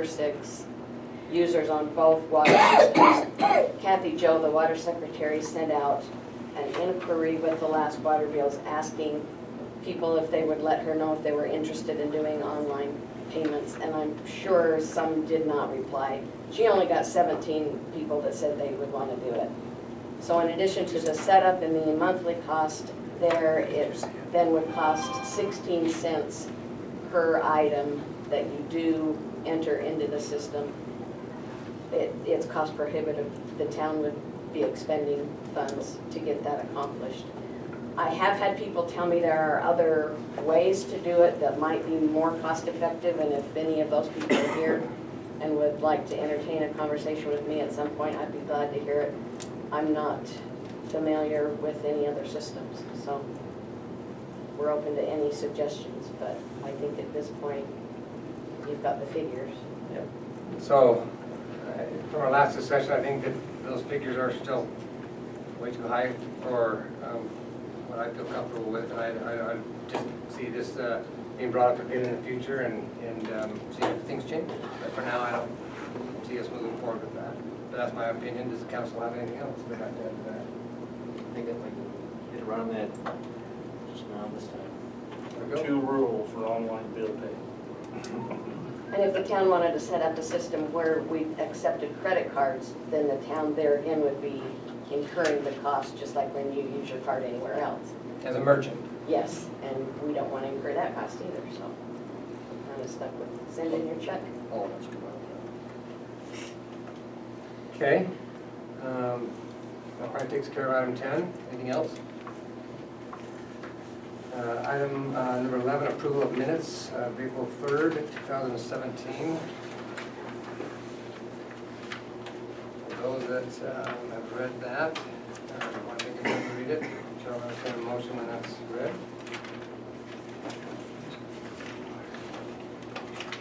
6 users on both water systems. Kathy Joe, the water secretary, sent out an inquiry with the last water bills asking people if they would let her know if they were interested in doing online payments, and I'm sure some did not reply. She only got 17 people that said they would want to do it. So in addition to the setup and the monthly cost there, it then would cost 16 cents per item that you do enter into the system. It's cost prohibitive. The town would be expending funds to get that accomplished. I have had people tell me there are other ways to do it that might be more cost effective, and if any of those people are here and would like to entertain a conversation with me at some point, I'd be glad to hear it. I'm not familiar with any other systems, so we're open to any suggestions, but I think at this point you've got the figures. Yeah. So, from our last discussion, I think that those figures are still way too high for what I feel comfortable with, and I just see this being brought up again in the future and see if things change. But for now, I don't see us moving forward with that. But that's my opinion. Does the council have anything else they'd like to add to that? I think I'd like to hit around that just now this time. There we go. 2 rules for online bill pay. And if the town wanted to set up a system where we accepted credit cards, then the town there again would be incurring the cost just like when you use your card anywhere else. As a merchant. Yes, and we don't want to incur that cost either, so I'm kind of stuck with sending your check. Oh, that's good. Okay. That probably takes care of item 10. Anything else? Item number 11, approval of minutes of April 3rd, 2017. For those that have read that, want to take a minute to read it, I'll entertain a motion when that's read.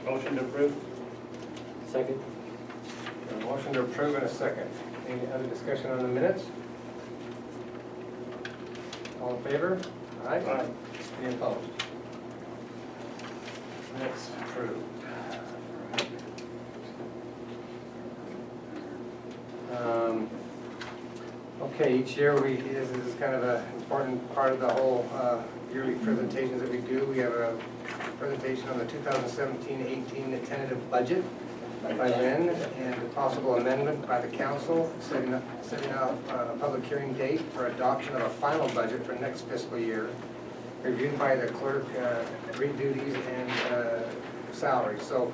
Motion to approve? Second? A motion to approve in a second. Any other discussion on the minutes? All in favor? Aye. Aye. Any opposed? Minutes approved. Okay, each year this is kind of an important part of the whole yearly presentations that we do. We have a presentation on the 2017-18 tentative budget by Lynn, and a possible amendment by the council, setting out a public hearing date for adoption of a final budget for next fiscal year, reviewed by the clerk, read duties and salaries. So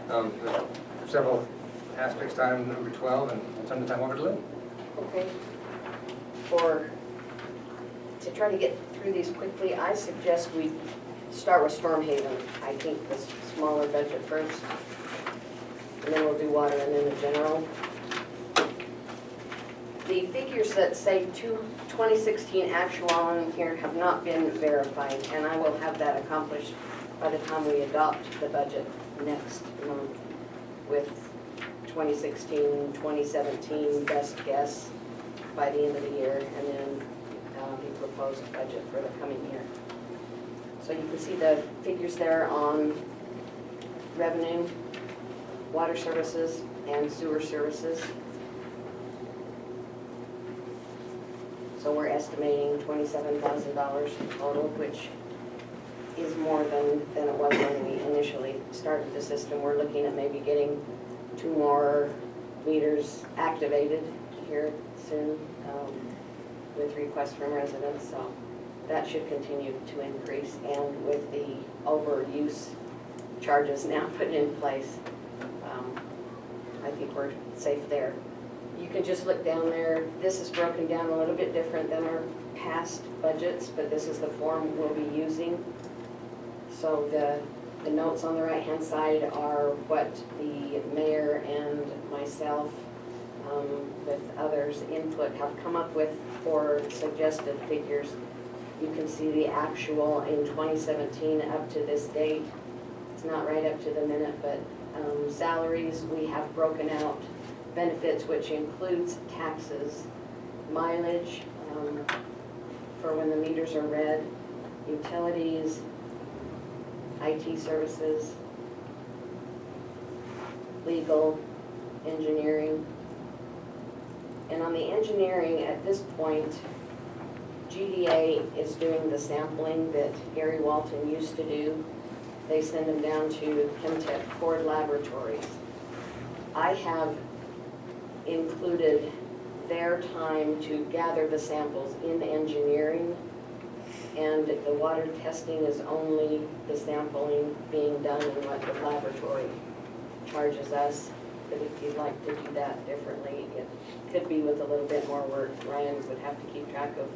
there are several aspects to item number 12, and I'll turn the time over to Lynn. Okay. To try to get through these quickly, I suggest we start with Storm Haven. I think the smaller budget first, and then we'll do water and then the general. The figures that say 2016 actual on here have not been verified, and I will have that accomplished by the time we adopt the budget next month with 2016, 2017 best guess by the end of the year, and then the proposed budget for the coming year. So you can see the figures there on revenue, water services, and sewer services. So we're estimating $27,000 total, which is more than it was when we initially started the system. We're looking at maybe getting 2 more meters activated here soon with requests from residents. So that should continue to increase, and with the overuse charges now put in place, I think we're safe there. You can just look down there. This is broken down a little bit different than our past budgets, but this is the form we'll be using. So the notes on the right-hand side are what the mayor and myself, with others' input, have come up with for suggested figures. You can see the actual in 2017 up to this date. It's not right up to the minute, but salaries, we have broken out benefits, which includes taxes, mileage for when the meters are read, utilities, IT services, legal, engineering. And on the engineering, at this point, GDA is doing the sampling that Gary Walton used to do. They send them down to Chemtech Ford Laboratories. I have included their time to gather the samples in engineering, and the water testing is only the sampling being done in what the laboratory charges us. But if you'd like to do that differently, it could be with a little bit more work. Ryan would have to keep track of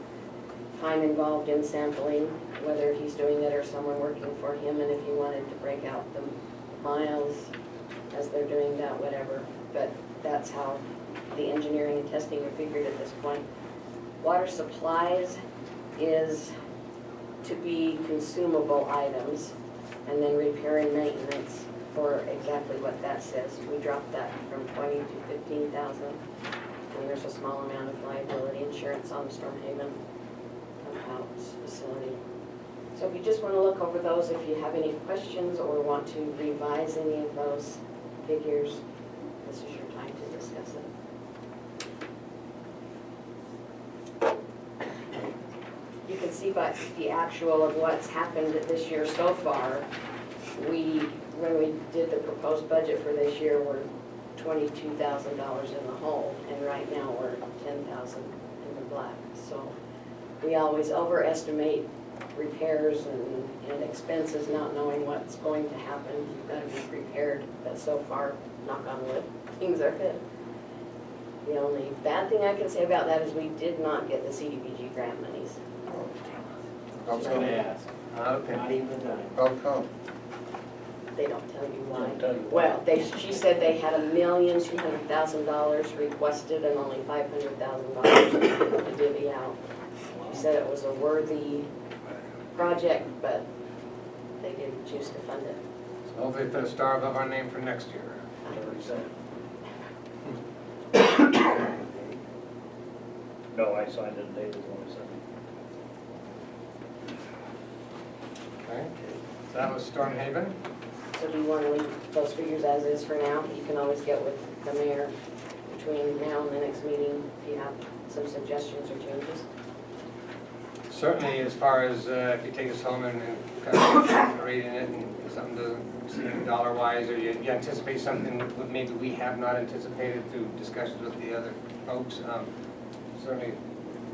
time involved in sampling, whether he's doing it or someone working for him, and if he wanted to break out the miles as they're doing that, whatever. But that's how the engineering and testing are figured at this point. Water supplies is to be consumable items, and then repair and maintenance for exactly what that says. We dropped that from 20 to 15,000, and there's a small amount of liability insurance on the Storm Haven house facility. So if you just want to look over those, if you have any questions or want to revise any of those figures, this is your time to discuss it. You can see by the actual of what's happened this year so far. When we did the proposed budget for this year, we're $22,000 in the hole, and right now we're $10,000 in the black. So we always overestimate repairs and expenses, not knowing what's going to happen. You've got to be prepared, but so far, knock on wood, things are good. The only bad thing I can say about that is we did not get the CDBG grant monies. I was gonna ask, not Okay. even a dime. How come? They don't tell you why. Don't tell you why. Well, she said they had $1,200,000 requested and only $500,000 to divvy out. She said it was a worthy project, but they didn't choose to fund it. So hopefully put a star above our name for next year. No, I signed it, David only signed Okay, so that was Storm Haven. So do you want to leave those figures as is for now? You can always get with the mayor between now and the next meeting if you have some suggestions or changes. Certainly, as far as if you take us home and kind of reading it and something doesn't seem dollar-wise, or you anticipate something that maybe we have not anticipated through discussions with the other folks, certainly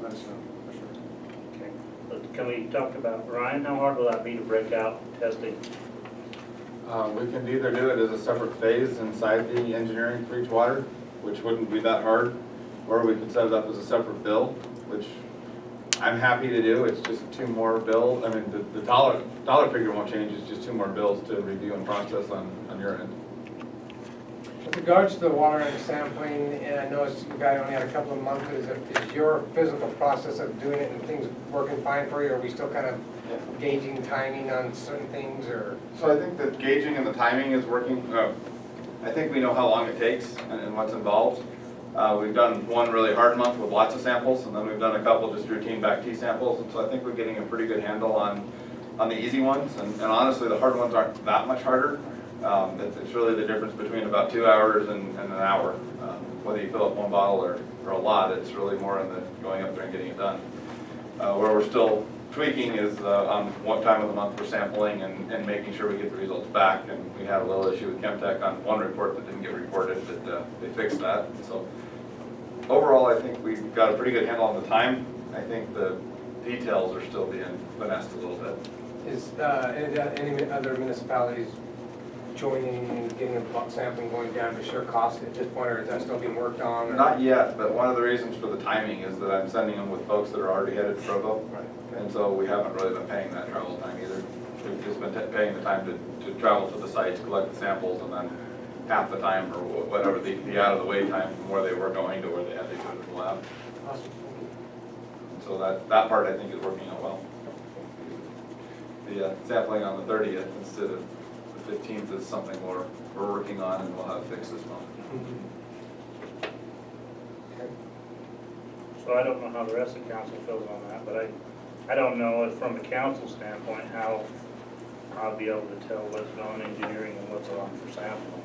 let us know, for sure. Okay, but can we talk about, Ryan, how hard will that be to break out testing? We can either do it as a separate phase inside the engineering for each water, which wouldn't be that hard, or we could set it up as a separate bill, which I'm happy to do. It's just two more bills. I mean, the dollar figure won't change, it's just two more bills to review and process on your end. With regards to the water and sampling, and I know you guys only had a couple of months, is your physical process of doing it and things working fine for you, or are we still kind of gauging timing on certain things, or? So I think that gauging and the timing is working. I think we know how long it takes and what's involved. We've done one really hard month with lots of samples, and then we've done a couple just routine back T samples, and so I think we're getting a pretty good handle on the easy ones, and honestly the hard ones aren't that much harder. It's really the difference between about 2 hours and an hour. Whether you fill up one bottle or a lot, it's really more in the going up there and getting it done. Where we're still tweaking is on what time of the month we're sampling and making sure we get the results back. And we had a little issue with Chemtech on one report that didn't get reported, but they fixed that. So overall, I think we've got a pretty good handle on the time. I think the details are still being finessed a little bit. Is any other municipalities joining, getting a bulk sampling going down to sure cost at this point, or is that still being worked on? Or? Not yet, but one of the reasons for the timing is that I'm sending them with folks that are already headed to Provo. Right. And so we haven't really been paying that travel time either. We've just been paying the time to travel to the sites, collect the samples, and then half the time or whatever the out of the way time from where they were going to where they had to go to the lab. Awesome. So that part I think is working out well. The sampling on the 30th instead of the 15th is something we're working on and we'll have fixed this month. Okay. So I don't know how the rest of the council feels on that, but I don't know if from a council standpoint how I'll be able to tell what's on engineering and what's on for sampling.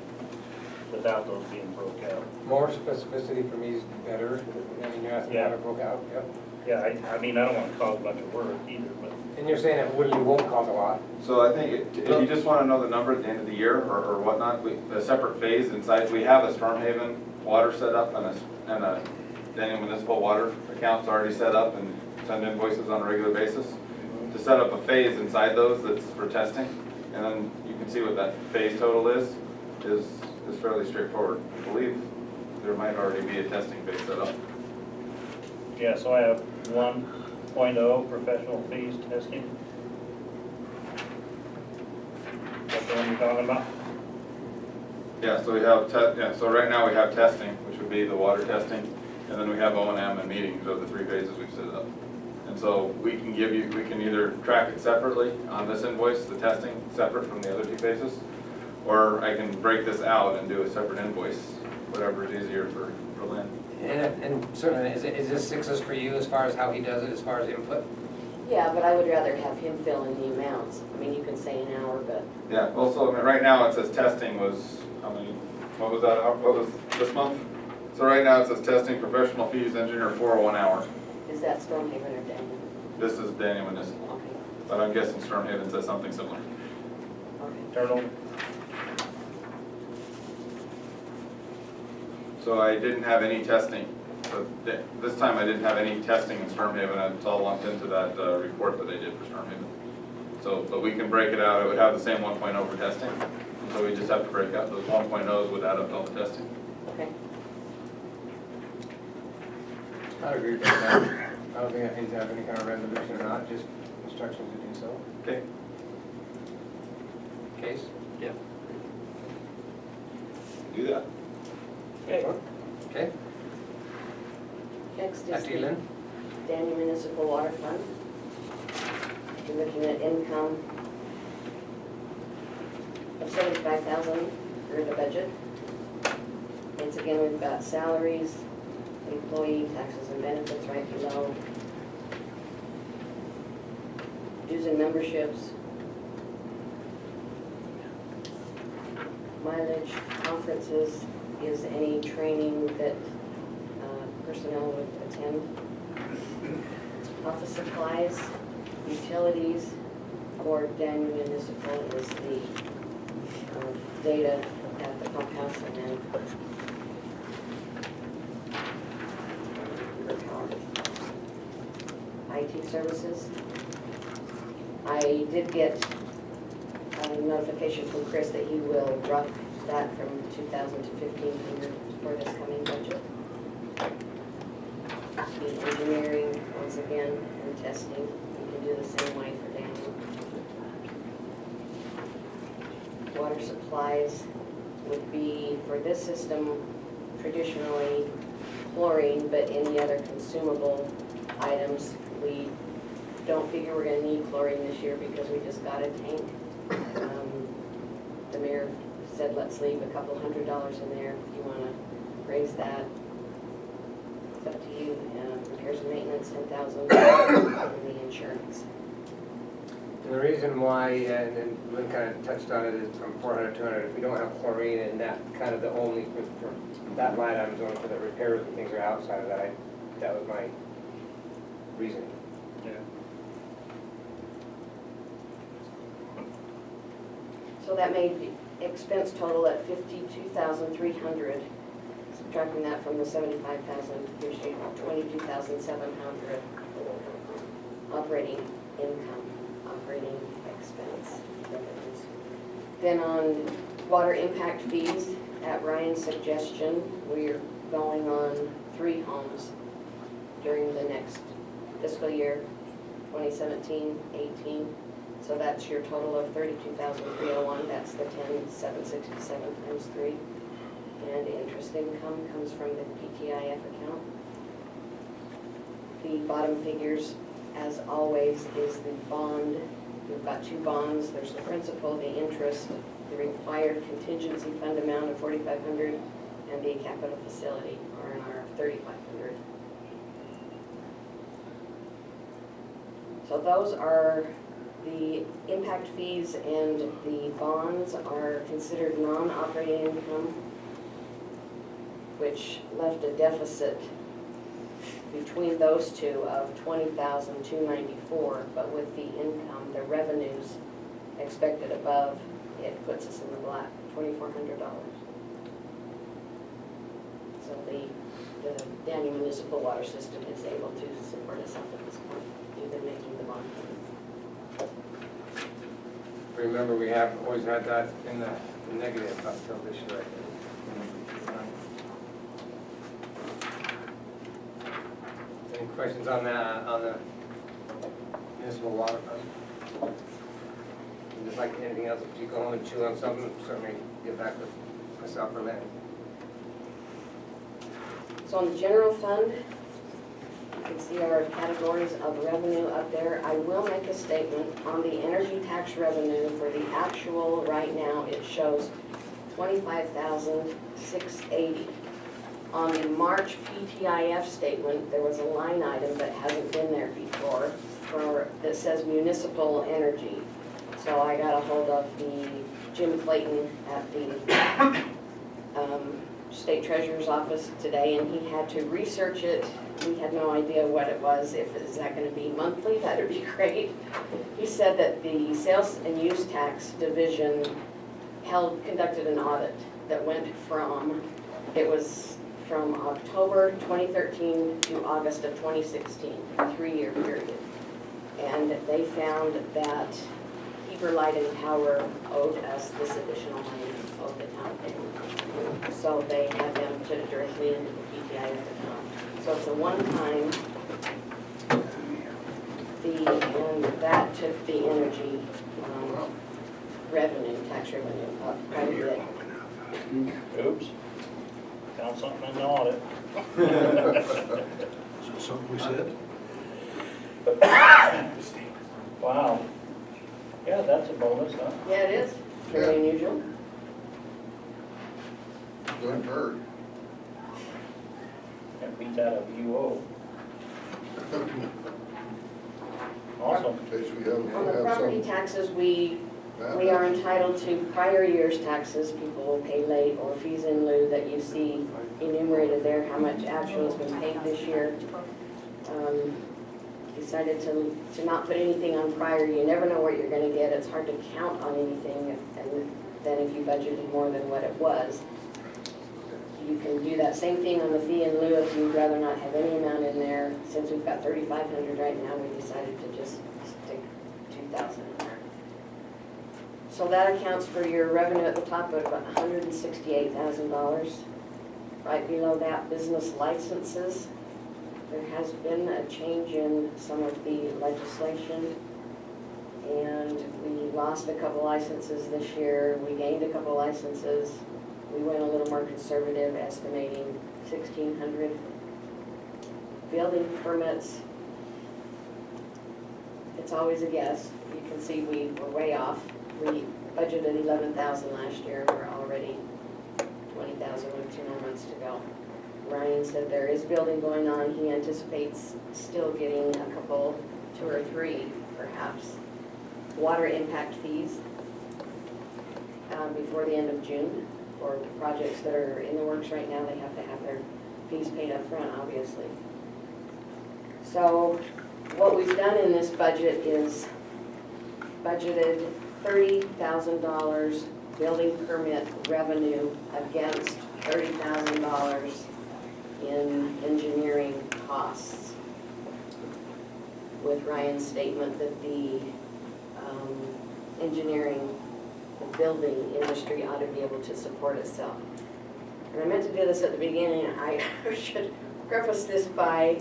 But without those being broke out. More specificity for me is better. I mean, you're asking to have it broke out, yep. Yeah, I mean, I don't wanna cause a bunch of work either, but And you're saying it really won't cause a lot? So I think if you just want to know the number at the end of the year or whatnot, the separate phase inside, we have a Storm Haven water set up and a Daniel Municipal Water account's already set up and send invoices on a regular basis. To set up a phase inside those that's for testing, and then you can see what that phase total is fairly straightforward. I believe there might already be a testing phase set up. yeah, so I have 1.0 professional fees testing. That's the one you're talking about? Yeah, so we have, so right now we have testing, which would be the water testing, and then we have O&M and meetings of the 3 phases we've set up. And so we can either track it separately on this invoice, the testing, separate from the other 2 phases, or I can break this out and do a separate invoice, whatever is easier for Lynn. And certainly, is this success for you as far as how he does it, as far as input? Yeah, but I would rather have him fill in the amounts. I mean, you can say an hour, but Yeah, well, so I mean, right now it says testing was, how many, what was that, what was this month? So right now it says testing, professional fees, engineer 401 hour. is that Storm Haven or Daniel? This is Daniel Municipal, Okay, but I'm guessing Storm Haven says something similar. okay. Turtle? So I didn't have any testing. So this time I didn't have any testing in Storm Haven. It's all lumped into that report that I did for Storm Haven. So, but we can break it out. It would have the same 1.0 for testing. And so we just have to break out those 1.0s would add up to all the testing. Okay. I agree with that. I don't think it needs to have any kind of resolution or not, just instructions to do so. Okay. Case? Yeah. Do that. Okay. Okay, Next is after you, the Lynn. Daniel Municipal Water Fund. We're looking at income of $75,000 for the budget. Once again, we've got salaries, employee taxes and benefits right below. Dues and memberships. Mileage, conferences, is any training that personnel would attend. Office supplies, utilities, or Daniel Municipal is the data at the pump house and then IT services. I did get a notification from Chris that he will drop that from 2,000 to 1,500 for this coming budget. The engineering, once again, and testing, we can do the same way for Daniel. Water supplies would be, for this system, traditionally chlorine, but any other consumable items. We don't figure we're gonna need chlorine this year because we just got a tank. The mayor said let's leave a couple $100 in there if you wanna raise that. It's up to you. Repairs and maintenance, 10,000, and the insurance. And the reason why, and then Lynn kind of touched on it, is from 400 to 200, if we don't have chlorine, and that kind of the only, for that line item's only for the repairs and things are outside of that, that was my reasoning. Yeah. So that made the expense total at 52,300. Subtracting that from the 75,000, gives you 22,700 operating income, operating expense. Then on water impact fees, at Ryan's suggestion, we're going on 3 homes during the next fiscal year, 2017-18. So that's your total of 32,301. That's the 10,767 times 3. And interest income comes from the PTIF account. The bottom figures, as always, is the bond. We've got 2 bonds. There's the principal, the interest, the required contingency fund amount of $4,500, and the capital facility R&R of $3,500. So those are the impact fees, and the bonds are considered non-operating income. which left a deficit between those two of $20,294, but with the income, the revenues expected above, it puts us in the black, $2,400. So the Daniel Municipal Water System is able to support us up at this point, even making the bond payment. Remember, we have always had that in the negative up till this year, I think. Any questions on the municipal water fund? Just like anything else, if you go home and chew on something, certainly get back with myself or Lynn. So on the general fund, you can see our categories of revenue up there. I will make a statement on the energy tax revenue for the actual right now, it shows $25,680. On the March PTIF statement, there was a line item that hasn't been there before that says municipal energy. So I got a hold of the Jim Clayton at the State Treasurer's office today, and he had to research it. We had no idea what it was. Is that going to be monthly? That'd be great. He said that the Sales and Use Tax Division conducted an audit that went from October 2013 to August of 2016, a 3-year period. And they found that Heber Light and Power owed us this additional money, owed the town payment. So they had them put it directly into the PTIF account. So it's a one-time fee, and that took the energy revenue, tax revenue up quite a bit. Oops. Found something in the audit. Something we said? Wow. Yeah, that's a bonus, huh? Yeah, it is. Very unusual. Good bird. That beats out of UO. Awesome. In case we On the have property some. taxes, we are entitled to prior year's taxes. People will pay late, or fees in lieu that you see enumerated there, how much actual has been paid this year. Decided to not put anything on prior. You never know what you're going to get. It's hard to count on anything, and then if you budgeted more than what it was. You can do that same thing on the fee in lieu if you'd rather not have any amount in there. Since we've got 3,500 right now, we decided to just stick 2,000 in there. So that accounts for your revenue at the top of about $168,000. Right below that, business licenses. There has been a change in some of the legislation, and we lost a couple licenses this year. We gained a couple licenses. We went a little more conservative, estimating 1,600. Building permits, it's always a guess. You can see we were way off. We budgeted 11,000 last year, and we're already 20,000 with 2 more months to go. Ryan said there is building going on. He anticipates still getting a couple, 2 or 3 perhaps. Water impact fees before the end of June. For projects that are in the works right now, they have to have their fees paid up front, obviously. So what we've done in this budget is budgeted $30,000 building permit revenue against $30,000 in engineering costs, with Ryan's statement that the engineering, the building industry ought to be able to support itself. And I meant to do this at the beginning. I should preface this by,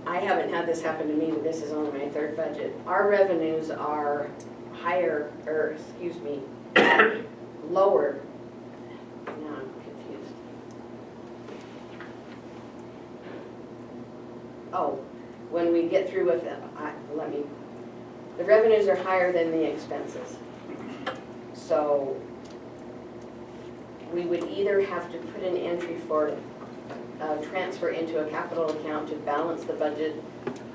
I haven't had this happen to me, but this is only my 3rd budget. Our revenues are higher, or excuse me, lower. Now I'm confused. Oh, when we get through with them, the revenues are higher than the expenses. So we would either have to put an entry for transfer into a capital account to balance the budget,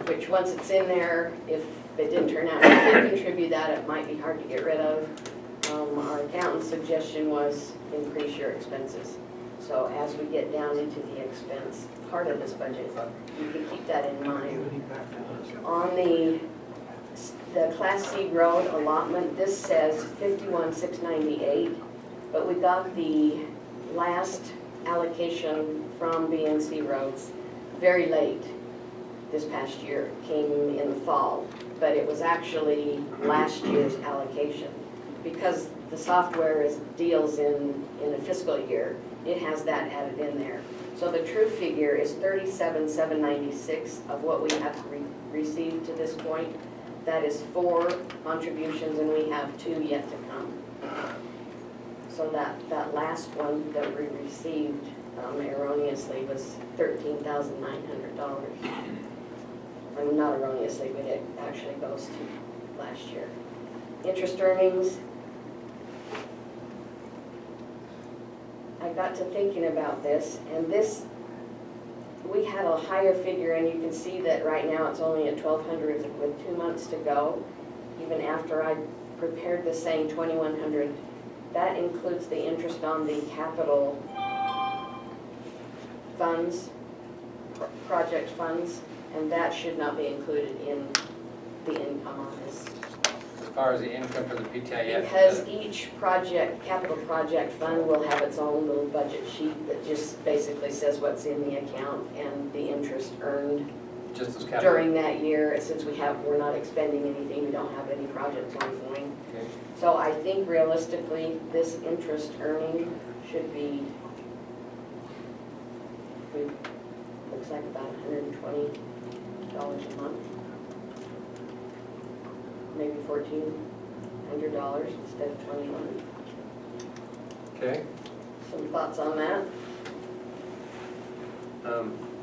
which once it's in there, if it didn't turn out, we did contribute that, it might be hard to get rid of. Our accountant's suggestion was increase your expenses. So as we get down into the expense part of this budget, you can keep that in mind. On the Class C road allotment, this says 51,698, but we got the last allocation from BNC roads very late this past year, came in the fall, but it was actually last year's allocation. Because the software deals in a fiscal year, it has that added in there. So the true figure is 37,796 of what we have received to this point. That is 4 contributions, and we have 2 yet to come. So that last one that we received erroneously was $13,900. I mean, not erroneously, but it actually goes to last year. Interest earnings. I got to thinking about this, and this, we had a higher figure, and you can see that right now it's only at 1,200 with 2 months to go. Even after I prepared this saying 2,100, that includes the interest on the capital funds, project funds, and that should not be included in the income on this. As far as the income for the PTIF. Because each project, capital project fund will have its own little budget sheet that just basically says what's in the account and the interest earned Just as capital. during that year. Since we're not expending anything, we don't have any projects ongoing. Okay. So I think realistically, this interest earning should be, looks like about $120 a month. Maybe $1,400 instead of $2,100. Okay. Some thoughts on that?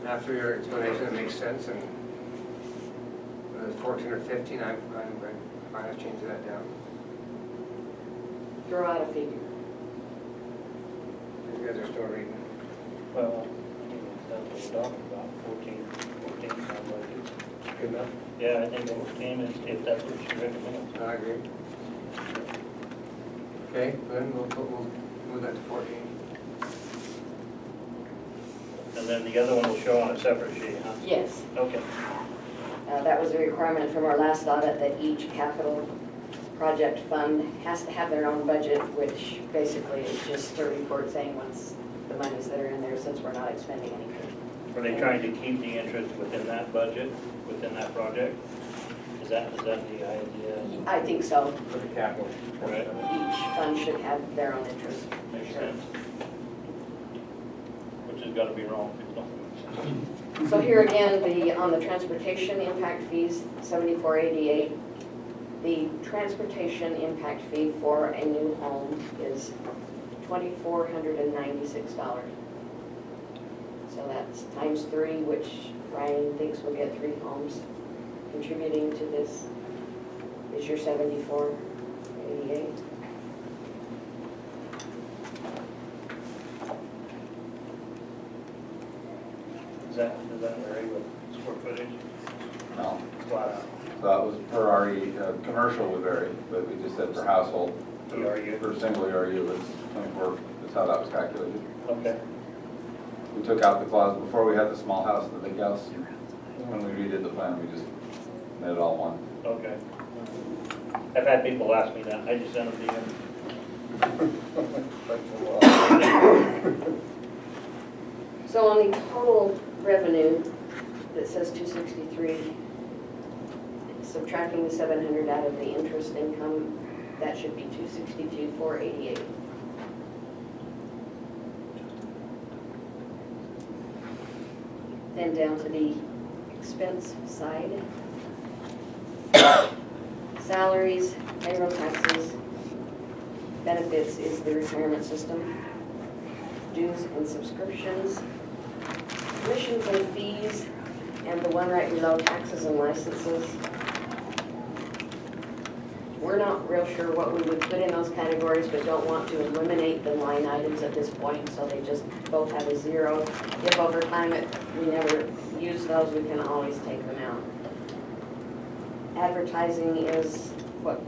After your explanation, it makes sense, and 14 or 15, I'm fine to change that down. Throw out a figure. You guys are still reading. Well, that's what we're talking about, 14 sounds like it's Good enough? Yeah, I think 14 is, if that's what you recommend. I agree. Okay, then we'll move that to 14. And then the other one will show on a separate sheet, huh? Yes, Okay. that was a requirement from our last audit that each capital project fund has to have their own budget, which basically is just a report saying what's the monies that are in there since we're not expending anything. Are they trying to keep the interest within that budget, within that project? Is that the idea? I think so. For the capital. Right. Each fund should have their own interest. Makes sense. Which has got to be wrong, if it don't make sense. So here again, on the transportation impact fees, $74.88. The transportation impact fee for a new home is $2,496. So that's times 3, which Ryan thinks we'll get 3 homes contributing to this. Is your $74.88? Does that vary with square footage? No. Flat out. So that was per RE, commercial would vary, but we just said for household. ERU. For single ERU, it's 24, that's how that was calculated. Okay. We took out the clause before we had the small house and the big house. When we redid the plan, we just made it all one. Okay. I've had people ask me that, I just sent them to you. So on the total revenue that says 263, subtracting the 700 out of the interest income, that should be 262,488. Then down to the expense side. Salaries, payroll taxes, benefits is the retirement system, dues and subscriptions, commissions and fees, and the one right below taxes and licenses. We're not real sure what we would put in those categories, but don't want to eliminate the line items at this point, so they just both have a 0. If over time we never use those, we can always take them out. Advertising is what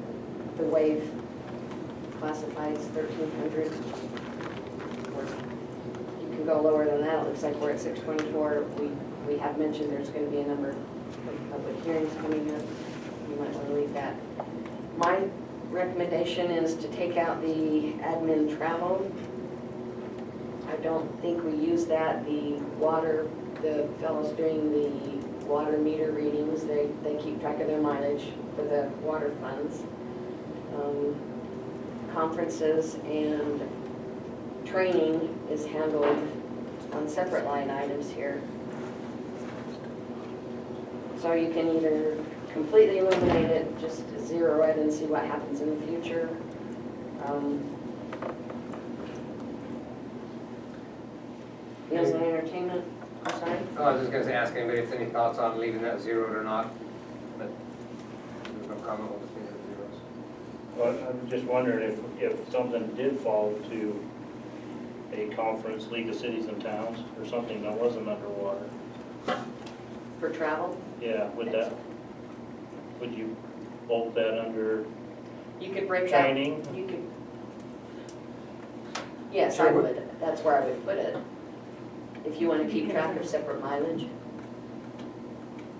the wave classifies 1,300. We're go lower than that. It looks like we're at 624. We have mentioned there's going to be a number of public hearings coming up. You might want to leave that. My recommendation is to take out the admin travel. I don't think we use that. The fellows doing the water meter readings, they keep track of their mileage for the water funds. Conferences and training is handled on separate line items here. So you can either completely eliminate it, just zero it and see what happens in the future. Meals and entertainment, I'm sorry? Oh, I was just gonna say, ask anybody if there's any thoughts on leaving that zeroed or not, but there's no comment, we'll just leave it at zeros. Well, I'm just wondering if something did fall to a conference, League of Cities and Towns, or something that wasn't underwater. For travel, Yeah, would you bulk that under you could break out. training? You could. Yes, Sure I would. would. That's where I would put it. If you want to keep track of separate mileage.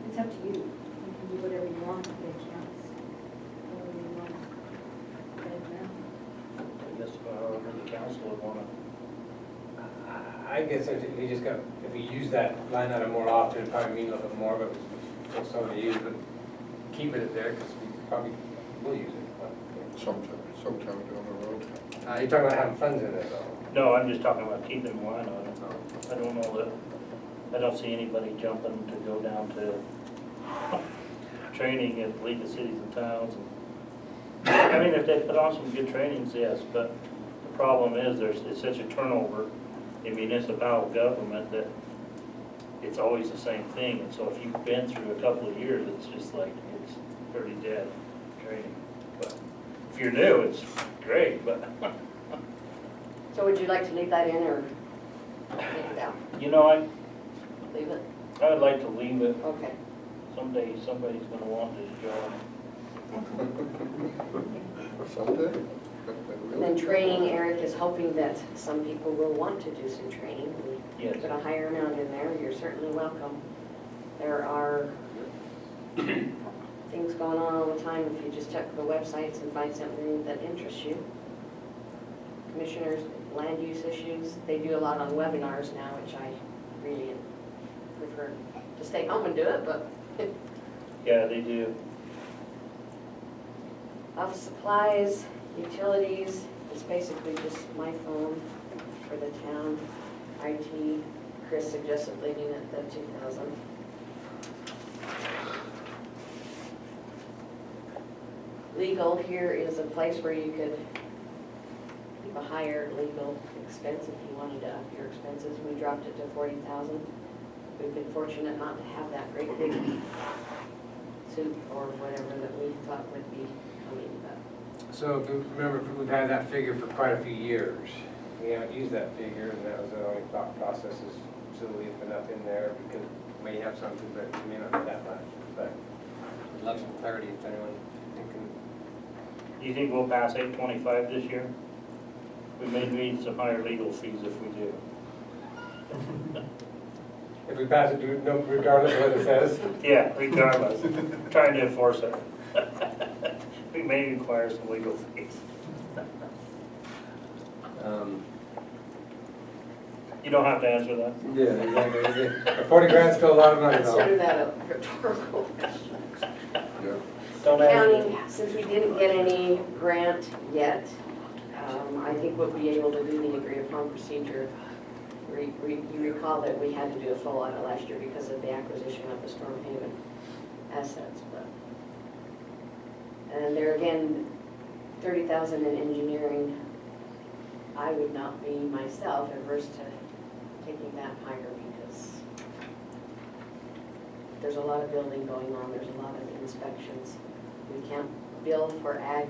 It's up to you. You can do whatever you want with the accounts. Whatever you want. Put it down. I guess however the council would want to. I guess if we just got, if we use that line item more often, it'd probably mean a little bit more, but it's so to use, but keep it there, because we probably will use it. but- Sometime down the road. You're talking about having funds in it, though. No, I'm just talking about keeping the line on it. I don't know that, I don't see anybody jumping to go down to training at League of Cities and Towns. I mean, if they put on some good trainings, yes, but the problem is it's such a turnover in municipal government that it's always the same thing. And so if you've been through a couple of years, it's just like, it's pretty dead training. But if you're new, it's great, but So would you like to leave that in or take it out? you know, Leave it? I would like to leave it. Okay. Someday, somebody's gonna want this job. Someday. And then training, Eric is hoping that some people will want to do some training. We Yes. put a higher amount in there, you're certainly welcome. There are things going on all the time, if you just check the websites and find something that interests you. Commissioners, land use issues, they do a lot on webinars now, which I really prefer to stay home and do it, but Yeah, they do. office supplies, utilities, it's basically just my phone for the town. IT, Chris suggested leaving it at 2,000. Legal here is a place where you could keep a higher legal expense if you wanted to up your expenses. We dropped it to 40,000. We've been fortunate not to have that great big suit or whatever that we thought would be coming, but So if you remember, we've had that figure for quite a few years. We haven't used that figure, and that was the only thought process is so we've been up in there because we may have something, but it may not be that much. But I'd love some clarity if anyone can. Do you think we'll pass 825 this year? We may need some higher legal fees if we do. If we pass it, regardless of what it says. Yeah, regardless, trying to enforce it. We may require some legal fees. You don't have to answer that. Yeah, exactly. 40 grand's still a lot of money consider though. that a rhetorical question. Yeah. Don't ask. County, since we didn't get any grant yet, I think we'll be able to do the agreed upon procedure. You recall that we had to do a full audit last year because of the acquisition of the Storm Haven assets, but. And there again, 30,000 in engineering, I would not be myself averse to taking that higher because there's a lot of building going on, there's a lot of inspections. We can't bill for ag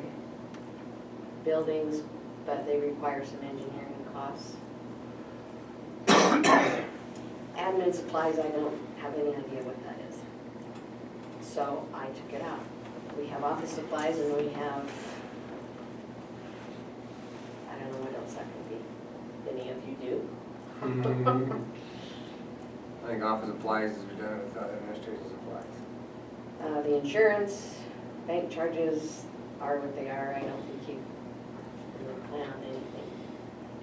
buildings, but they require some engineering costs. Admin supplies, I don't have any idea what that is. So I took it out. We have office supplies and we have, I don't know what else that could be. Any of you do? I think office supplies is redundant with administration supplies. The insurance, bank charges are what they are. I don't think you really plan on anything.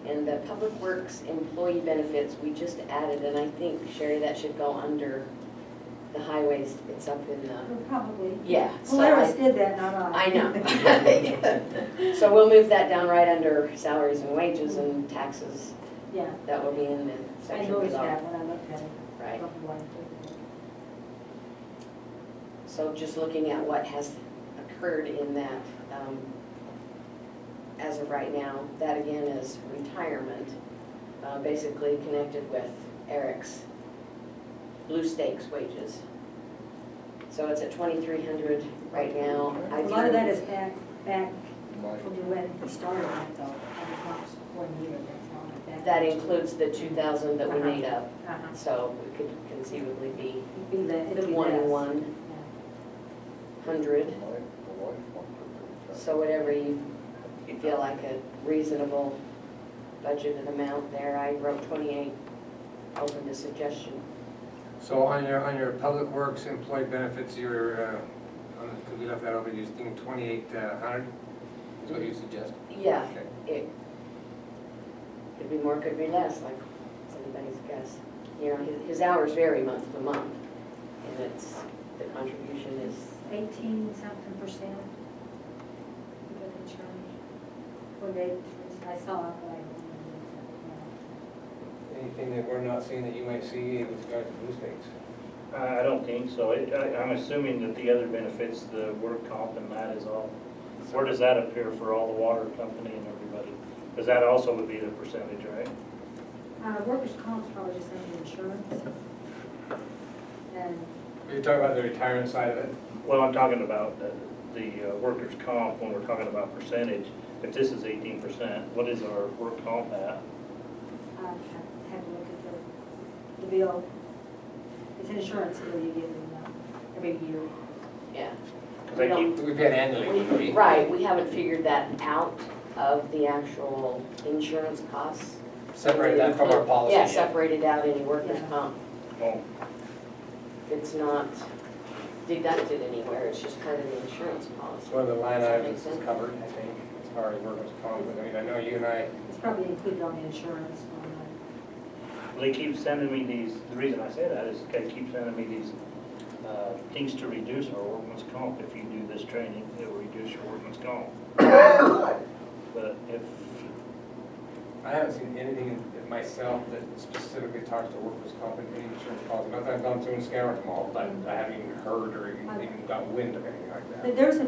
And the public works employee benefits, we just added, and I think, Sherry, that should go under the highways. It's up in the, Probably. yeah. so Polaris did that, not I. I know. So we'll move that down right under salaries and wages and taxes. Yeah, That will be in the I section noticed below. that when I looked at it. Right. Don't know why I looked at it. So just looking at what has occurred in that, as of right now, that again is retirement, basically connected with Eric's Blue Stakes wages. So it's at 2,300 right now. A lot of that is back Mike. from when he started that though. That was not just 1 year, that's not like that. That includes the 2,000 that we made up, Uh-huh. so it could conceivably be It'll be less. 2,100. The wife wanted to. So whatever you feel like a reasonable budgeted amount there, I wrote 28, open to suggestion. So on your public works employee benefits, you're, could we left that over, you think 2,800 is what you suggest? Yeah, Okay. it could be more, could be less, like it's anybody's guess. You know, his hours vary month to month, and it's, the contribution is, 18-something%. You got the charge. When they, I saw it, but I don't remember. Anything that we're not seeing that you might see with regards to Blue Stakes? I don't think so. I'm assuming that the other benefits, the work comp and that is all, where does that appear for all the water company and everybody? Because that also would be the percentage, right? Workers' comp's probably just under insurance. And You're talking about the retirement side of it? Well, I'm talking about the workers' comp, when we're talking about percentage. If this is 18%, what is our work comp at? I have to look at the bill. It's an insurance bill you get every year. yeah. Because I keep, We pay it annually. Right, we haven't figured that out of the actual insurance costs. Separate that from our policy. Yeah, separated out any workers' Yeah. comp. well, It's not deducted anywhere, it's just part of the insurance It's policy. one of the line Does that items make is sense? covered, I think, as far as workers' comp, but I mean, I know you and I, It's probably included on the insurance. they keep sending me these, the reason I say that is they keep sending me these things to reduce our workman's comp. If you do this training, it will reduce your workman's comp. But if, I haven't seen anything myself that specifically talks to workers' comp and any insurance policy. Not that I've gone through and scoured them all, but I haven't even heard or even got wind of anything like that. There's a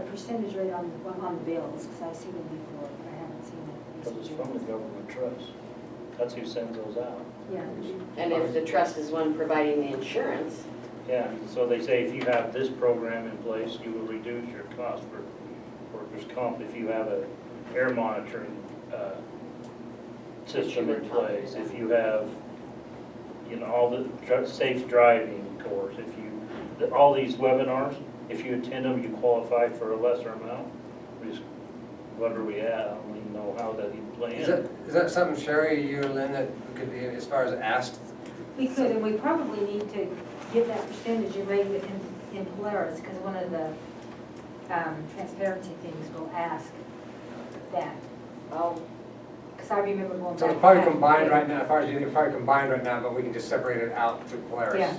percentage rate on the bills, because I've seen it before, but I haven't seen it. because it's from the government trust, that's who sends those out. Yeah. And if the trust is one providing the insurance, Yeah, so they say if you have this program in place, you will reduce your cost for workers' comp. If you have a air monitoring system in place, if you have, you know, all the safe driving course, if you, all these webinars, if you attend them, you qualify for a lesser amount. What are we at? I don't even know how that even play in. Is that something, Sherry, you or Lynn, that could be, as far as asked? We could, and we probably need to get that percentage rate in Polaris, because one of the transparency things will ask that. oh, Because I remember going back. So it's probably combined right now, as far as you, it's probably combined right now, but we can just separate it out through Polaris. Yeah.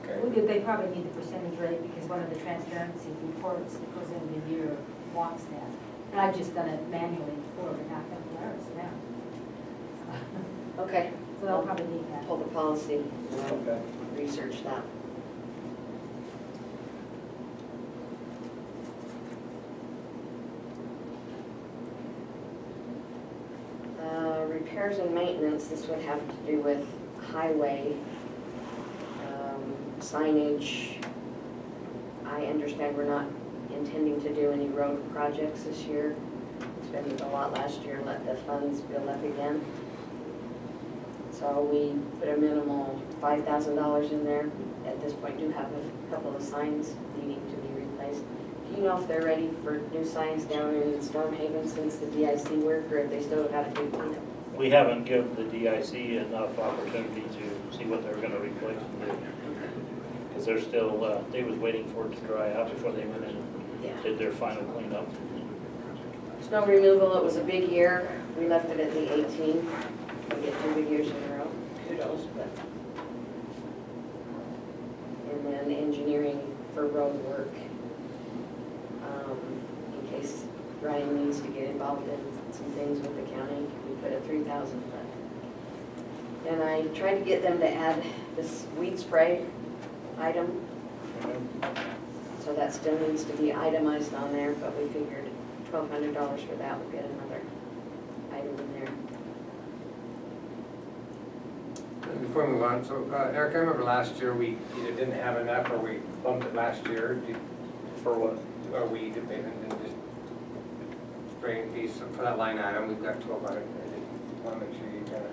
Okay. They probably need the percentage rate, because one of the transparency reports that goes in the year wants that. And I've just done it manually before, but not in Polaris now. okay, So they'll probably need that. pull the policy, Okay. research that. Repairs and maintenance, this would have to do with highway signage. I understand we're not intending to do any road projects this year. Spending a lot last year, let the funds build up again. So we put a minimal $5,000 in there. At this point, do have a couple of signs needing to be replaced. Do you know if they're ready for new signs down in Storm Haven since the DIC work, or if they still got to do cleanup? We haven't given the DIC enough opportunity to see what they're gonna replace and do. Because they're still, they was waiting for it to dry out before they went in Yeah. and did their final cleanup. Snow removal, it was a big year. We left it at the 18. We get 2 good years in a row. Kudos, but. And then engineering for road work. In case Ryan needs to get involved in some things with the county, we put a 3,000. And I tried to get them to add this weed spray item. So that still needs to be itemized on there, but we figured $1,200 for that would get another item in there. Before we move on, so Eric, I remember last year we either didn't have enough or we bumped it last year. For what? Or we did and just spraying fees for that line item, we've got 1,200. I just want to make sure you kind of.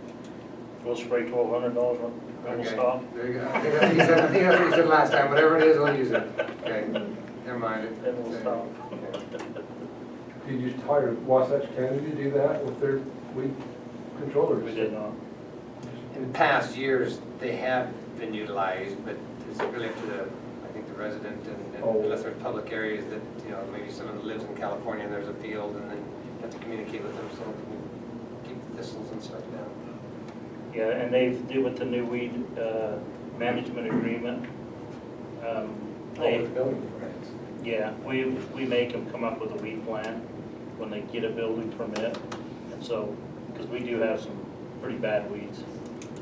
We'll spray $1,200 when we'll stop. There you go. I think that's what you said last time, whatever it is, we'll use it. Okay, never mind it. Then we'll stop. Did you hire Wasatch County to do that with their weed controllers? We did not. In past years, they have been utilized, but it's really up to the, I think, the resident and Oh. unless there's public areas that, you know, maybe someone lives in California and there's a field and then you have to communicate with them so they can keep the thistles and stuff down. Yeah, and they've, with the new weed management agreement, they, Oh, with building permits. yeah, we make them come up with a weed plan when they get a building permit. And so, because we do have some pretty bad weeds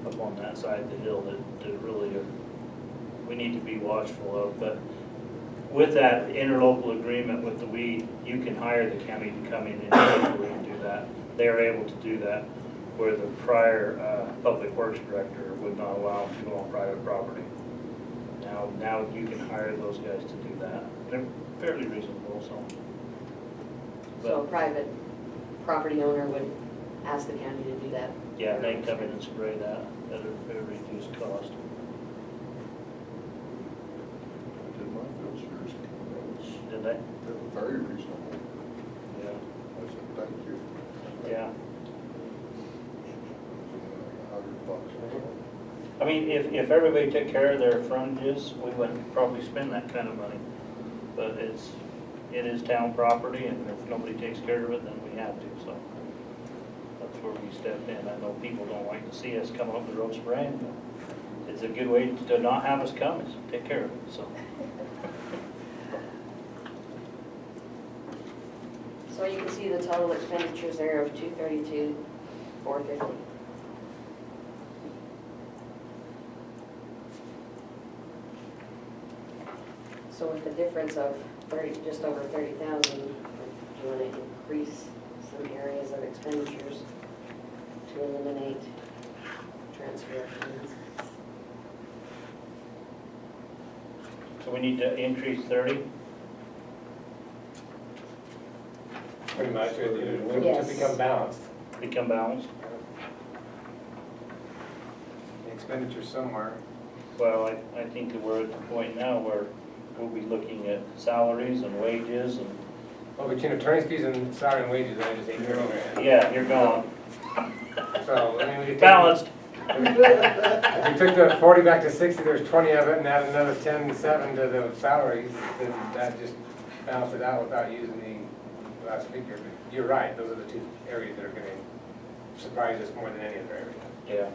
up on that side of the hill that really are, we need to be watchful of. But with that interlocal agreement with the weed, you can hire the county to come in individually and do that. They are able to do that, where the prior public works director would not allow them to go on private property. Now you can hire those guys to do that. They're fairly reasonable, so. So a private property owner would ask the county to do that. Yeah, they come in and spray that at a very reduced cost. Did my bills yours? Did they? They were very reasonable. Yeah. I said, thank you. Yeah. $100. I mean, if everybody took care of their frontages, we wouldn't probably spend that kind of money. But it is town property, and if nobody takes care of it, then we have to, so. That's where we step in. I know people don't like to see us come up the road spraying, but it's a good way to not have us come, is take care of it, so. So you can see the total expenditures there of $232,450. So with the difference of just over 30,000, do you want to increase some areas of expenditures to eliminate transfer funds? So we need to increase 30? Pretty much, to Yes. become balanced. Become balanced? The expenditure somewhere. Well, I think that we're at the point now where we'll be looking at salaries and wages and, Well, between attorney's fees and salary and wages, I just ate your grand. yeah, you're gone. So, I mean, we could take. Balanced. If we took the 40 back to 60, there's 20 of it, and add another 10, 7 to the salaries, then that just balances it out without using the last figure. But you're right, those are the two areas that are gonna surprise us more than any other area. Yeah,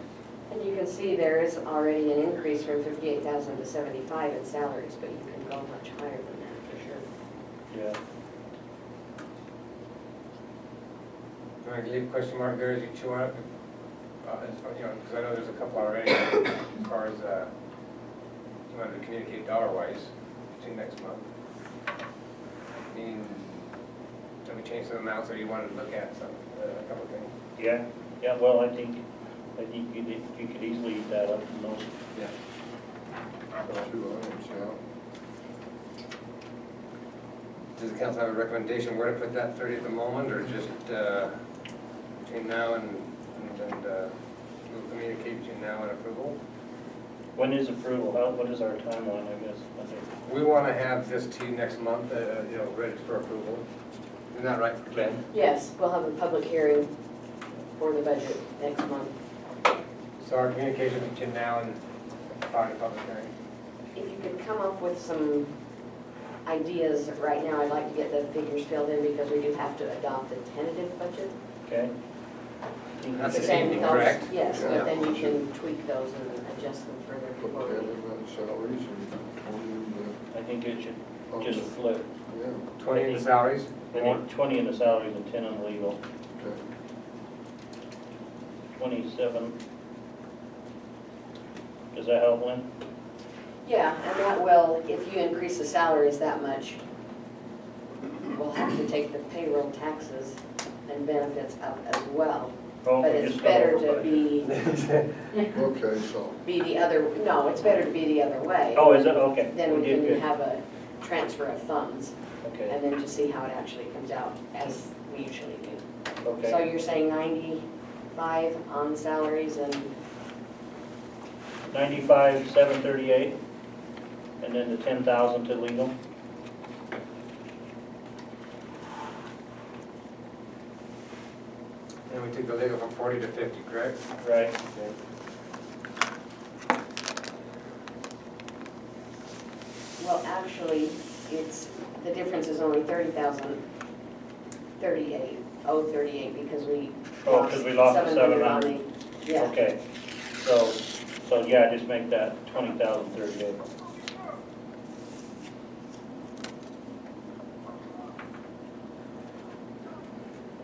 And you can see there is already an increase from 58,000 to 75 in salaries, but you can go much higher than that for sure. yeah. You want to leave a question mark there as you chew on it? You know, because I know there's a couple already, as far as, you wanted to communicate dollar-wise to next month. I mean, have we changed some amounts, or you wanted to look at some, a couple of things? Yeah, well, I think you could easily eat that up in those. Yeah. 2 items, yeah. Does the council have a recommendation where to put that 30 at the moment, or just between now and we'll communicate between now and approval? When is approval? What is our timeline, I guess? I think. We want to have this to you next month, you know, ready for approval. Isn't that right, Ben? Yes, we'll have a public hearing for the budget next month. So our communication between now and prior to public hearing. If you could come up with some ideas, right now, I'd like to get the figures filled in because we do have to adopt the tentative budget. Okay? That's The the same evening, with those- correct? Yes, Yeah. but then you can tweak those and adjust them further Put before 10 we. in the salaries and 20 in I think it should the. just flip. Yeah, 20 in the salaries, I think 20 in the salaries and 10 in the legal. okay. 27. Does that help, Lynn? Yeah, and that will, if you increase the salaries that much, we'll have to take the payroll taxes and benefits up as well. Oh, But we it's just got better over to budget. Okay, so, be the other, no, it's better to be the other way. Oh, is it? Okay. Then we did can good. have a transfer of funds Okay, and then just see how it actually comes out as we usually do. So okay. you're saying 95 on salaries and 95, 738, and then the 10,000 to legal. and we took the legal from 40 to 50, correct? Right. well, actually, it's, the difference is only 30,000, 38, 038, because we Oh, lost 'cause we lost the 700 on 700. the, yeah. Okay, so yeah, just make that 20,038.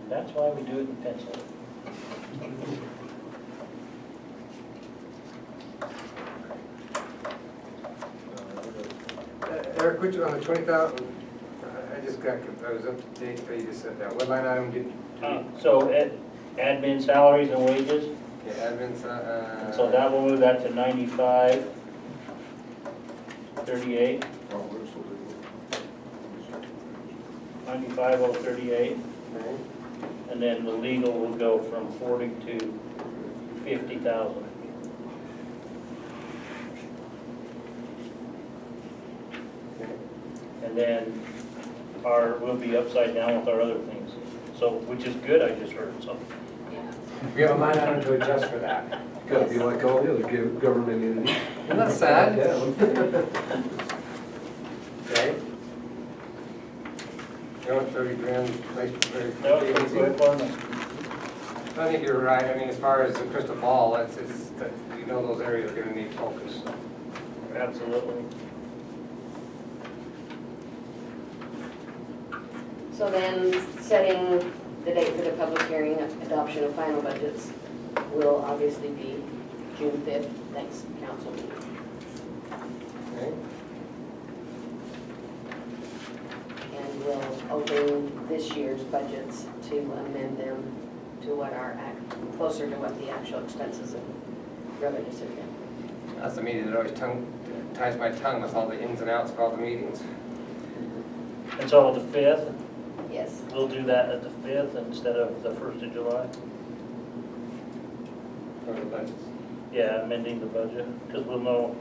And that's why we do it in pencil. Eric, which on the 20,000, I just got, I was up to date, but you just said that. What line item did? So admin salaries and wages, Yeah, admin's, so that will move that to 95, 38, oh, where's the legal? 95,038, okay. and then the legal will go from 40 to 50,000. Okay. And then we'll be upside down with our other things. So, which is good, I just heard, so. We have a line item to adjust for that. Gotta be like all the other government entities. Isn't that sad? Yeah. Okay. You know, 30 grand, like, No, very it's easy. good fun. I think you're right. I mean, as far as the crystal ball, it's, that you know those areas are gonna need focus. Absolutely. So then, setting the date for the public hearing, adoption of final budgets, will obviously be June 5th, next council meeting. Okay? And we'll open this year's budgets to amend them to what are closer to what the actual expenses and revenues have been. That's the meeting that always ties my tongue with all the ins and outs of all the meetings. And so the 5th, Yes, we'll do that at the 5th instead of the 1st of July? For the budgets. Yeah, amending the budget, because we'll know,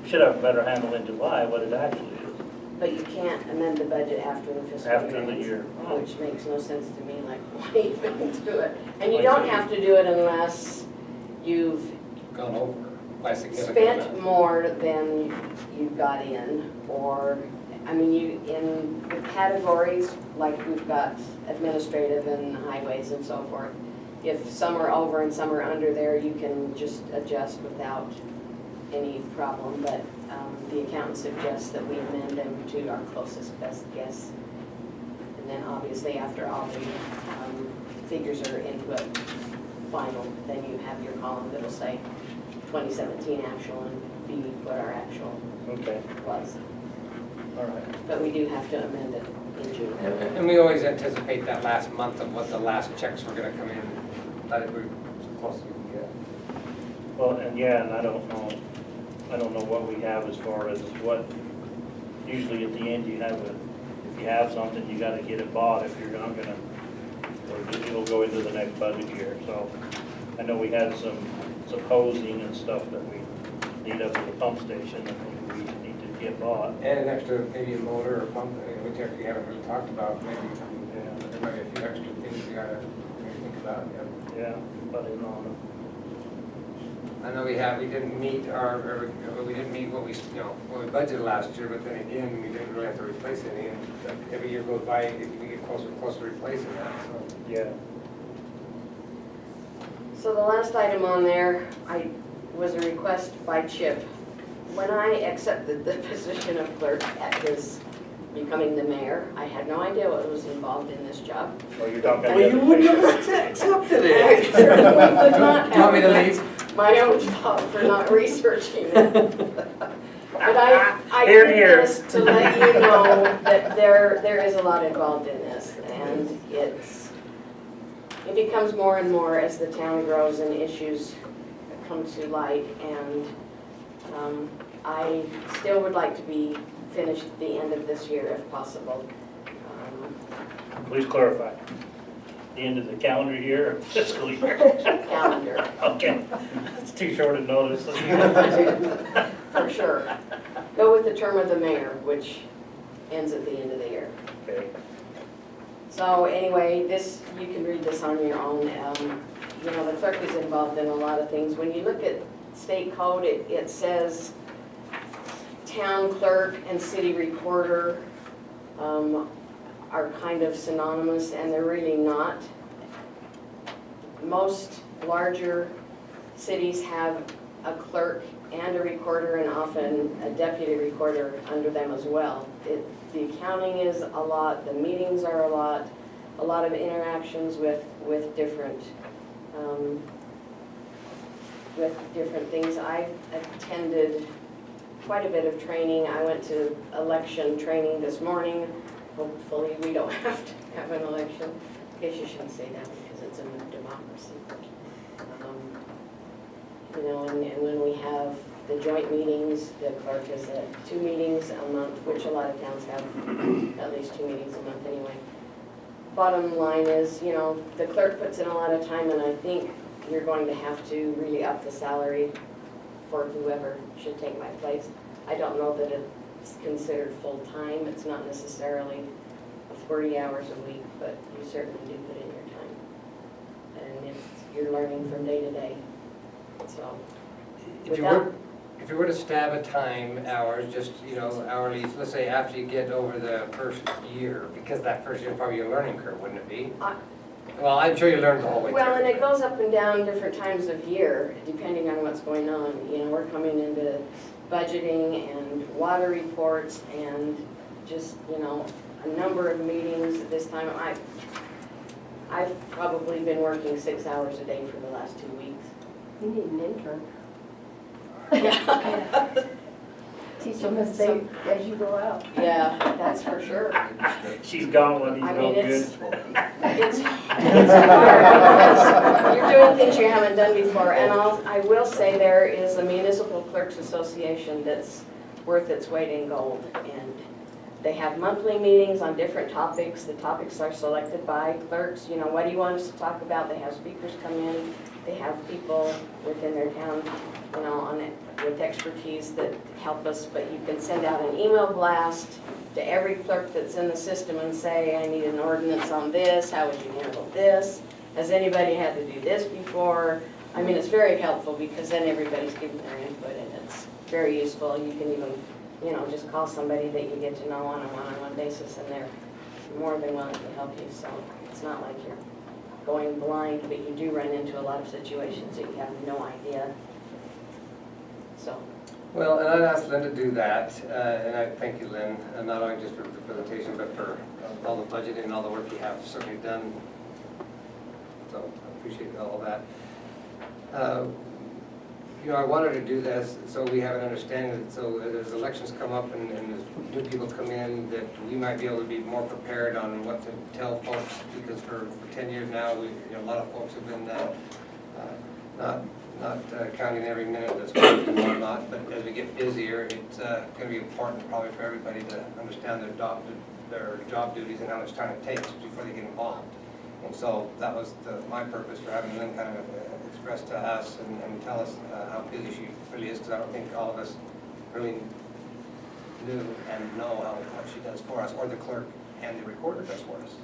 we should have a better handle in July what it actually is. but you can't amend the budget after the fiscal year. After the ends, year. Which makes no sense to me, like, why even do it? And you don't have to do it unless you've Gone over by a significant spent amount. more than you got in, or, I mean, you, in the categories, like we've got administrative and highways and so forth, if some are over and some are under there, you can just adjust without any problem, but the accountant suggests that we amend them to our closest best guess. And then obviously, after all the figures are input final, then you have your column that'll say 2017 actual and be what our actual Okay, was. all right. But we do have to amend it in June. And we always anticipate that last month of what the last checks were gonna come in, that it we're so close as we can get. Well, and yeah, and I don't know what we have as far as what, usually at the end you have if you have something, you gotta get it bought if you're not gonna, or it'll go into the next budget year, so. I know we had some hosing and stuff that we need up at the pump station, I think we need to get bought. And an extra, maybe a motor or pump, which we haven't really talked about, maybe, there might be a few extra things we gotta maybe think about, yeah. Yeah, put in on them. I know we didn't meet we didn't meet what we, what we budgeted last year, but then again, we didn't really have to replace any, and every year goes by, we get closer and closer to replacing that, so. Yeah. So the last item on there, was a request by Chip. When I accepted the position of clerk at his becoming the mayor, I had no idea what was involved in this job. Well, you're talking. Well, you wouldn't have accepted I it. certainly would not Do you want me to have leave? my own fault for not researching it. But I Here, did here. this to let you know that there is a lot involved in this, and it becomes more and more as the town grows and issues come to light, and I still would like to be finished at the end of this year if possible. Please clarify. The end of the calendar year or fiscal year? Calendar, Okay, it's too short a notice. for sure. Go with the term of the mayor, which ends at the end of the year. Okay. So anyway, you can read this on your own. The clerk is involved in a lot of things. When you look at state code, it says town clerk and city recorder are kind of synonymous, and they're really not. Most larger cities have a clerk and a recorder, and often a deputy recorder under them as well. The accounting is a lot, the meetings are a lot of interactions with different things. I've attended quite a bit of training. I went to election training this morning. Hopefully we don't have to have an election. I guess you shouldn't say that because it's a democracy. And when we have the joint meetings, the clerk is at 2 meetings a month, which a lot of towns have at least 2 meetings a month anyway. Bottom line is, the clerk puts in a lot of time, and I think you're going to have to really up the salary for whoever should take my place. I don't know that it's considered full-time. It's not necessarily 40 hours a week, but you certainly do put in your time. And you're learning from day to day. So, If you were to stab at time, hours, just, hourly, let's say after you get over the first year, because that first year is probably your learning curve, wouldn't it be? Well, I'm sure you learned the whole way through. well, and it goes up and down different times of year, depending on what's going on. We're coming into budgeting and water reports and just, a number of meetings at this time. I've probably been working 6 hours a day for the last 2 weeks. You need an intern. Yeah, Teach them as you go out. yeah, that's for sure. She's got one, he's I no mean, good. It's hard because you're doing things you haven't done before. And I will say there is a municipal clerks association that's worth its weight in gold. And they have monthly meetings on different topics. The topics are selected by clerks. What do you want us to talk about? They have speakers come in. They have people within their town, on it with expertise that help us. But you can send out an email blast to every clerk that's in the system and say, I need an ordinance on this. How would you handle this? Has anybody had to do this before? I mean, it's very helpful because then everybody's giving their input, and it's very useful. You can even, just call somebody that you get to know on a one-on-one basis, and they're more than willing to help you. So it's not like you're going blind, but you do run into a lot of situations that you have no idea. So. Well, and I'd ask Lynn to do that, and I thank you, Lynn, not only just for the presentation, but for all the budgeting and all the work you have certainly done. So I appreciate all that. I wanted to do this so we have an understanding, so as elections come up and as new people come in, that we might be able to be more prepared on what to tell folks, because for 10 years now, a lot of folks have been not counting every minute that's worked and whatnot, but as we get busier, it's going to be important probably for everybody to understand their job duties and how much time it takes before they get involved. And so that was my purpose for having Lynn kind of express to us and tell us how busy she really is, because I don't think all of us really knew and know how much she does for us, or the clerk and the recorder does for us.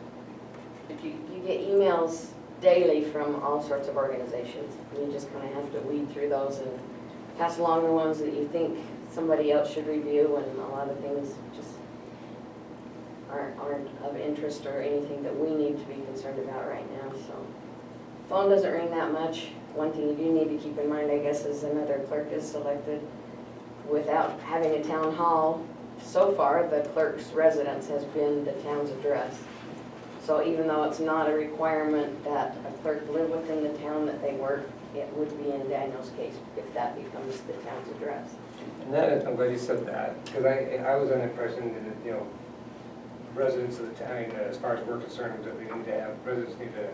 If you get emails daily from all sorts of organizations. And you just kind of have to weed through those and pass along the ones that you think somebody else should review, and a lot of things just aren't of interest or anything that we need to be concerned about right now, so. Phone doesn't ring that much. One thing you do need to keep in mind, I guess, is another clerk is selected without having a town hall. So far, the clerk's residence has been the town's address. So even though it's not a requirement that a clerk live within the town that they work, it would be in Daniel's case if that becomes the town's address. And that, I'm glad you said that, because I was under the impression that, you know, residents of the town, I mean, as far as we're concerned, that we need to have, residents need to,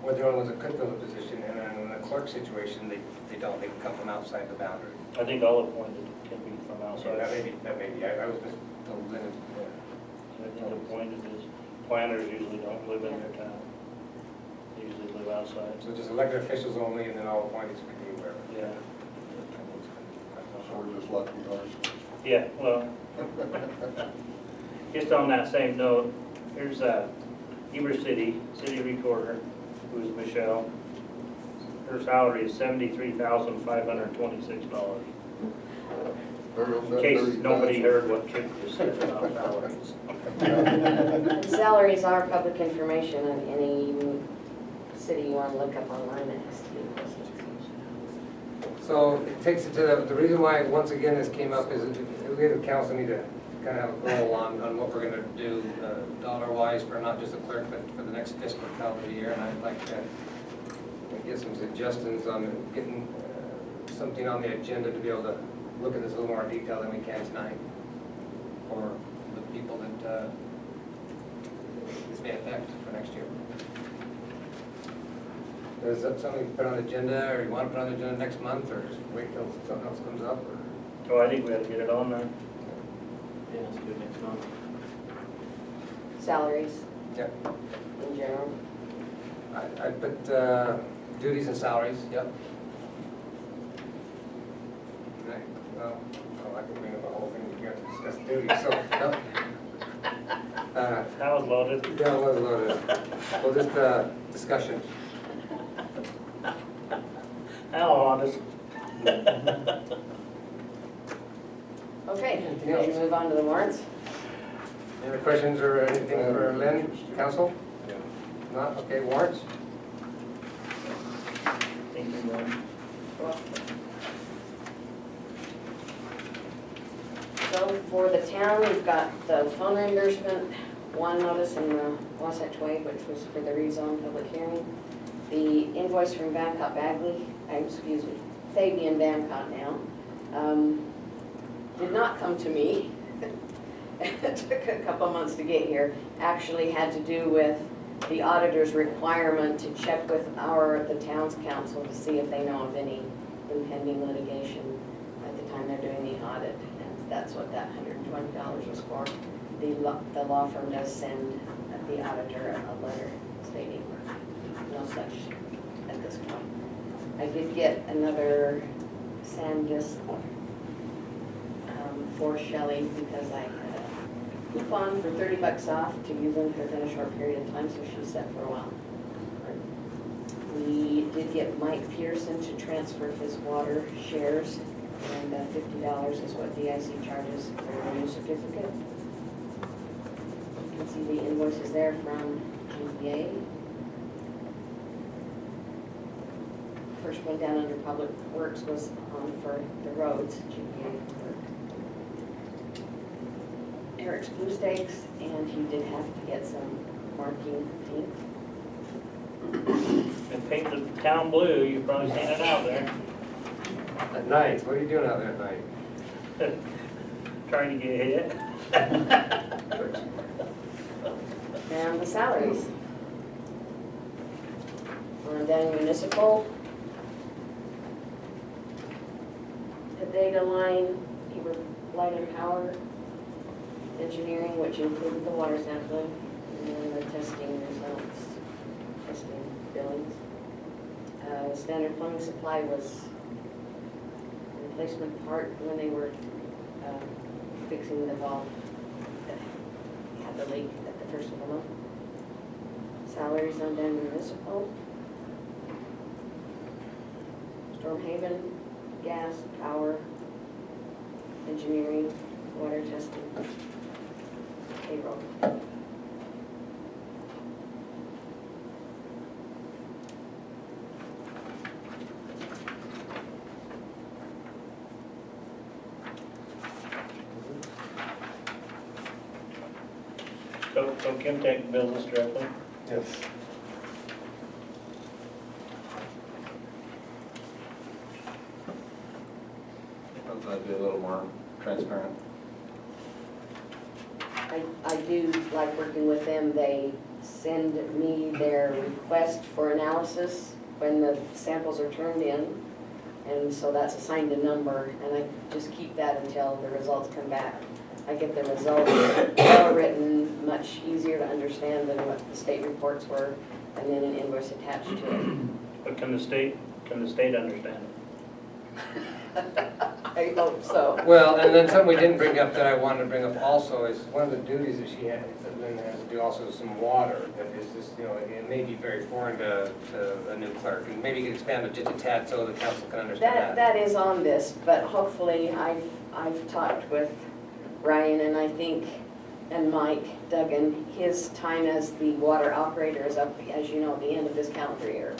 or the only ones that could fill the position, and then in the clerk situation, they don't, they can come from outside the boundary. I think all appointed can be from So outside. that may be, I was just told Lynn. I think appointed is, planners usually don't live in their town. They usually live outside. So just elected officials only, and then all appointed can be wherever. Yeah, So we're just lucky ours. yeah, well, just on that same note, here's Heber City Recorder, who is Michelle. Her salary is $73,526. In case nobody heard what Tripp just said about salaries. And salaries are public information in any city you want to look up online that has to be posted. So it takes it to the reason why, once again, this came up is we as a council need to kind of have a goal on what we're gonna do dollar-wise for not just the clerk, but for the next fiscal calendar year. And I'd like to get some suggestions on getting something on the agenda to be able to look at this a little more detail than we can tonight, for the people that this may affect for next year. Is that something you put on the agenda, or you want to put on the agenda next month, or just wait till something else comes up? Or? So I think we have to get it on there. Yeah, let's do it next month. Salaries Yep. in general. I put duties and salaries, yep. Right, well, I can bring up the whole thing here to discuss duties, so, no. That was loaded. Yeah, it was loaded. Well, just discussion. How honest. Okay, Anything ready to else? move on to the warrants? Any other questions or anything for Lynn, council? Not, okay, warrants? Thank you, Lynn. So for the town, we've got the phone reimbursement, one notice in the Wasatch Wade, which was for the rezone public hearing. The invoice from Babcock Bagley, excuse me, Fabian Babcock now, did not come to me. It took a couple months to get here. Actually had to do with the auditor's requirement to check with the town's council to see if they know of any impending litigation at the time they're doing the audit. And that's what that $120 was for. The law firm does send the auditor a letter stating no such at this point. I did get another SanDisk for Shelley because I had a coupon for $30 off to use them within a short period of time, so she's set for a while. We did get Mike Pearson to transfer his water shares, and $50 is what DIC charges for a new certificate. You can see the invoices there from GPA. First one down under Public Works was on for the roads, GPA work. Eric's Blue Stakes, and he did have to get some marking paint. And paint the town blue, you've probably seen it out there. At night, what are you doing out there at night? Trying to get hit. And the salaries. And then municipal. The data line, you were light and power. Engineering, which included the water sampling, and then the testing results, testing billings. Standard plumbing supply was a replacement part when they were fixing the valve that had the leak at the first of the month. Salaries on down municipal. Stormhaven, gas, power, engineering, water testing, payroll. So Kim take business directly? Yes. That'd be a little more transparent. I do like working with them. They send me their request for analysis when the samples are turned in. And so that's assigned a number, and I just keep that until the results come back. I get the results well written, much easier to understand than what the state reports were, and then an invoice attached to it. But can the state understand it? I hope so. Well, and then something we didn't bring up that I wanted to bring up also is one of the duties that she has, then has to do also with some water. That is just, you know, it may be very foreign to a new clerk, and maybe you can expand it just a tad so the council can understand that. That is on this, but hopefully I've talked with Ryan and I think, and Mike Duggan, his time as the water operator is up, as you know, at the end of this calendar year.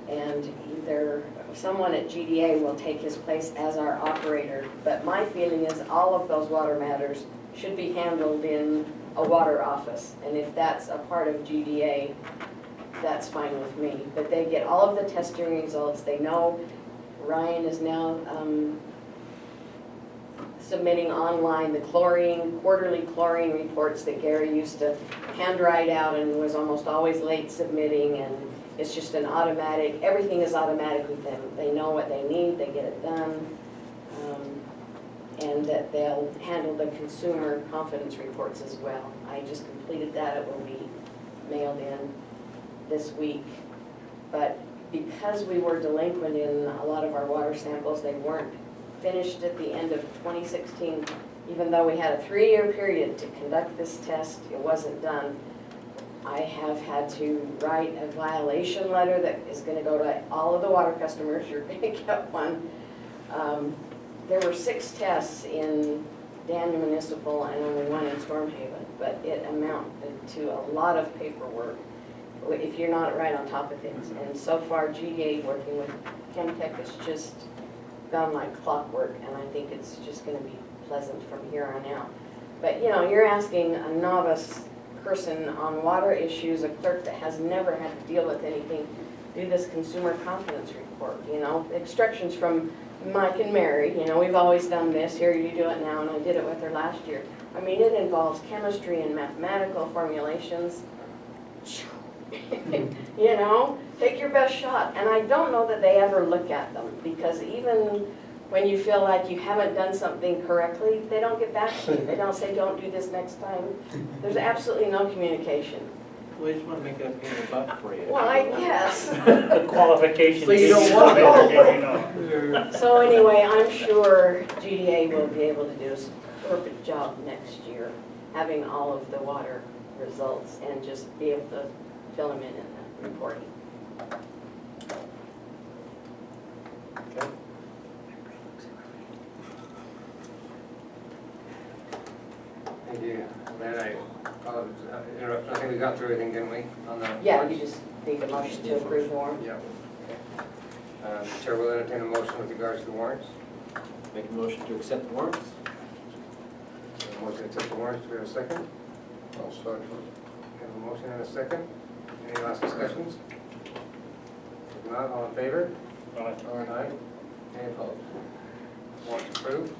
And either someone at GDA will take his place as our operator, but my feeling is all of those water matters should be handled in a water office. And if that's a part of GDA, that's fine with me. But they get all of the testing results. They know Ryan is now submitting online the quarterly chlorine reports that Gary used to handwrite out and was almost always late submitting, and it's just an automatic, everything is automatic with them. They know what they need, they get it done, and that they'll handle the consumer confidence reports as well. I just completed that, it will be mailed in this week. But because we were delinquent in a lot of our water samples, they weren't finished at the end of 2016. Even though we had a 3-year period to conduct this test, it wasn't done. I have had to write a violation letter that is going to go to all of the water customers. You're going to get one. There were 6 tests in Daniel Municipal and only 1 in Stormhaven, but it amounted to a lot of paperwork if you're not right on top of things. And so far, GDA working with Chemtech has just gone like clockwork, and I think it's just going to be pleasant from here on out. But you know, you're asking a novice person on water issues, a clerk that has never had to deal with anything, do this consumer confidence report, you know, instructions from Mike and Mary, you know, we've always done this, here you do it now, and I did it with her last year. I mean, it involves chemistry and mathematical formulations. You know, take your best shot. And I don't know that they ever look at them, because even when you feel like you haven't done something correctly, they don't get back to you. They don't say, don't do this next time. There's absolutely no communication. We just want to make that payment buck for you. Well, I guess. The qualification. So you don't want to. So anyway, I'm sure GDA will be able to do a perfect job next year, having all of the water results and just be able to fill them in the reporting. Okay. Thank you. Then I interrupted. I think we got through everything, didn't we, on the Yeah, warrants? you just need a motion to approve the warrant. Yeah. Okay. Chair will entertain a motion with regards to the warrants. Make a motion to accept the warrants? Motion to accept the warrants. Do we have a second? I'll second. We have a motion and a second. Any last discussions? If not, all in favor? Aye. Any opposed? Warrants approved.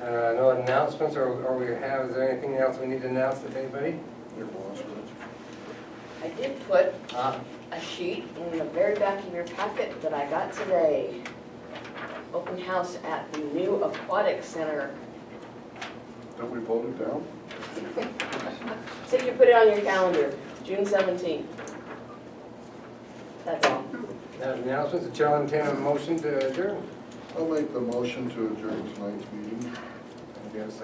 No announcements, or we have, is there anything else we need to announce to anybody? Your boss, Rich. I did put a sheet in the very back of your packet that I got today. Open house at the new Aquatic Center. Did we vote it down? So you put it on your calendar, June 17th. That's all. Announcements, the chair will entertain a motion to adjourn. I'll make the motion to adjourn tonight's meeting. Do we have a second?